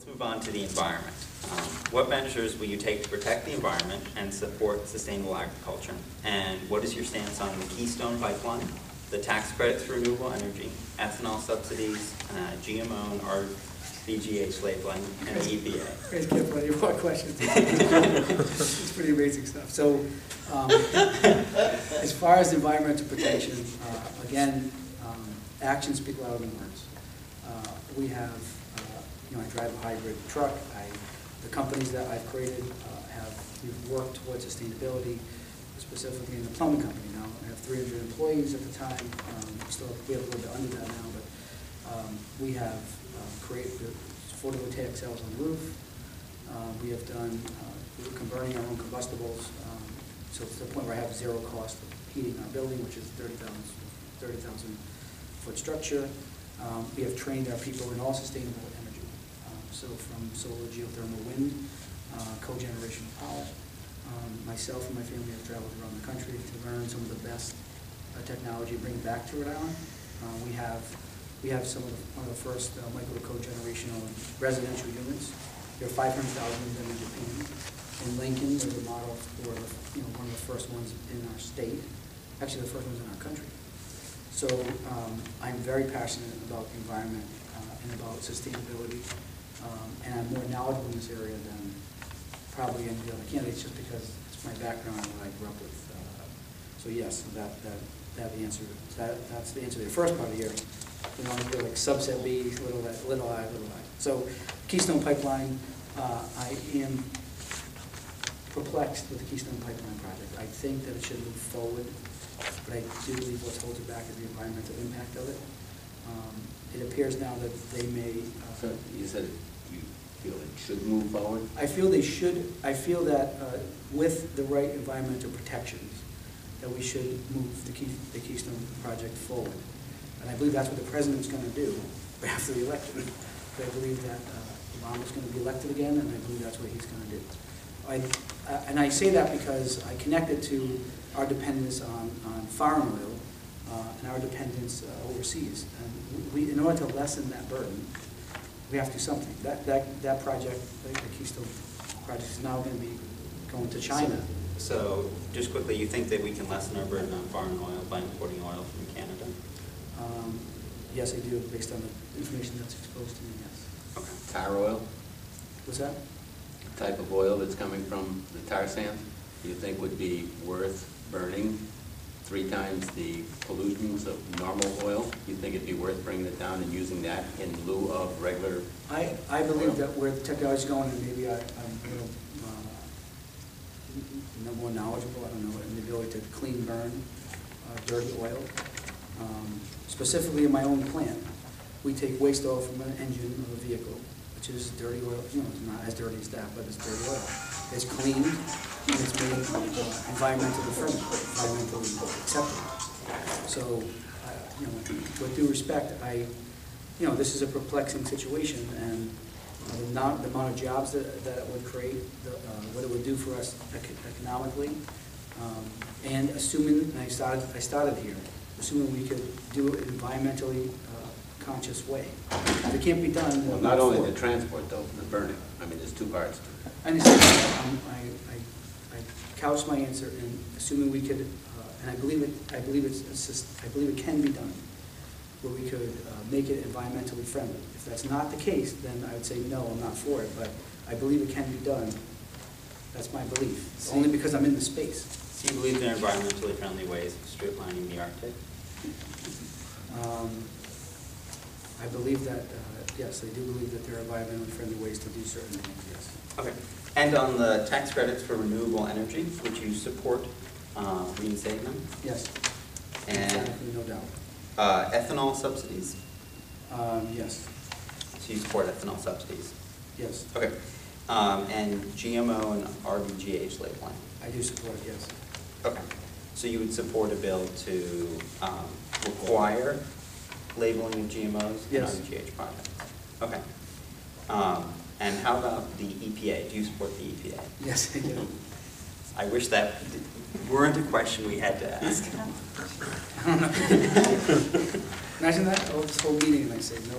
move on to the environment. What measures will you take to protect the environment and support sustainable agriculture? And what is your stance on the Keystone Pipeline, the tax credits for renewable energy, ethanol subsidies, GMO and RBGH labeling, and the EPA? Great, Kip, plenty more questions. It's pretty amazing stuff. So, as far as environmental protection, again, actions speak louder than words. We have, I drive a hybrid truck. The companies that I've created we've worked towards sustainability, specifically in the plumbing company now. I have 300 employees at the time. We have a little bit under that now, but we have created photovoltaic cells on the roof. We have done, we're converting our own combustibles, so to the point where I have zero cost of heating our building, which is 30,000 foot structure. We have trained our people in all sustainable energy. So from solar, geothermal, wind, cogeneration of power. Myself and my family have traveled around the country to learn some of the best technology and bring it back to Rhode Island. We have one of the first micro cogenerational residential units. There are 500,000 of them in Japan. In Lincoln, there's a model for one of the first ones in our state. Actually, the first ones in our country. So I'm very passionate about the environment and about sustainability. And I'm more knowledgeable in this area than probably any of the other candidates, just because it's my background and what I grew up with. So yes, that's the answer. That's the answer to the first part of the year. You're like subset B, little I. So Keystone Pipeline, I am perplexed with the Keystone Pipeline project. I think that it should move forward, but I do believe what holds it back is the environmental impact of it. It appears now that they may. So you said you feel it should move forward? I feel they should. I feel that with the right environmental protections, that we should move the Keystone project forward. And I believe that's what the president's going to do after the election. But I believe that Obama's going to be elected again, and I believe that's what he's going to do. And I say that because I connect it to our dependence on foreign oil and our dependence overseas. And in order to lessen that burden, we have to do something. That project, the Keystone project, is now going to be going to China. So just quickly, you think that we can lessen our burden on foreign oil by importing oil from Canada? Yes, I do, based on the information that's exposed to me, yes. Okay. Tar oil? What's that? The type of oil that's coming from the tar sands, do you think would be worth burning 3 times the pollutants of normal oil? Do you think it'd be worth bringing it down and using that in lieu of regular I believe that where the technology is going, and maybe I'm more knowledgeable, I don't know, in the ability to clean burn dirty oil. Specifically in my own plant, we take waste oil from an engine of a vehicle, which is dirty oil. It's not as dirty as that, but it's dirty oil. It's cleaned, and it's made environmentally friendly, environmentally acceptable. So, with due respect, this is a perplexing situation, and the amount of jobs that it would create, what it would do for us economically, and assuming, and I started here, assuming we could do it in an environmentally conscious way. If it can't be done, well, not only the transport, though, the burning. I mean, there's 2 parts to it. I understand. I couched my answer in assuming we could, and I believe it can be done, where we could make it environmentally friendly. If that's not the case, then I would say no, I'm not for it. But I believe it can be done. That's my belief. Only because I'm in the space. So you believe there are environmentally friendly ways of streamlining the Arctic? I believe that, yes, I do believe that there are environmentally friendly ways to do certain things, yes. Okay. And on the tax credits for renewable energy, would you support reinstating them? Yes. And no doubt. Ethanol subsidies? Yes. So you support ethanol subsidies? Yes. Okay. And GMO and RBGH labeling? I do support it, yes. Okay. So you would support a bill to require labeling of GMOs yes. and RBGH products? Okay. And how about the EPA? Do you support the EPA? Yes, I do. I wish that weren't a question we had to ask. I don't know. Imagine that, this whole meeting and I say no.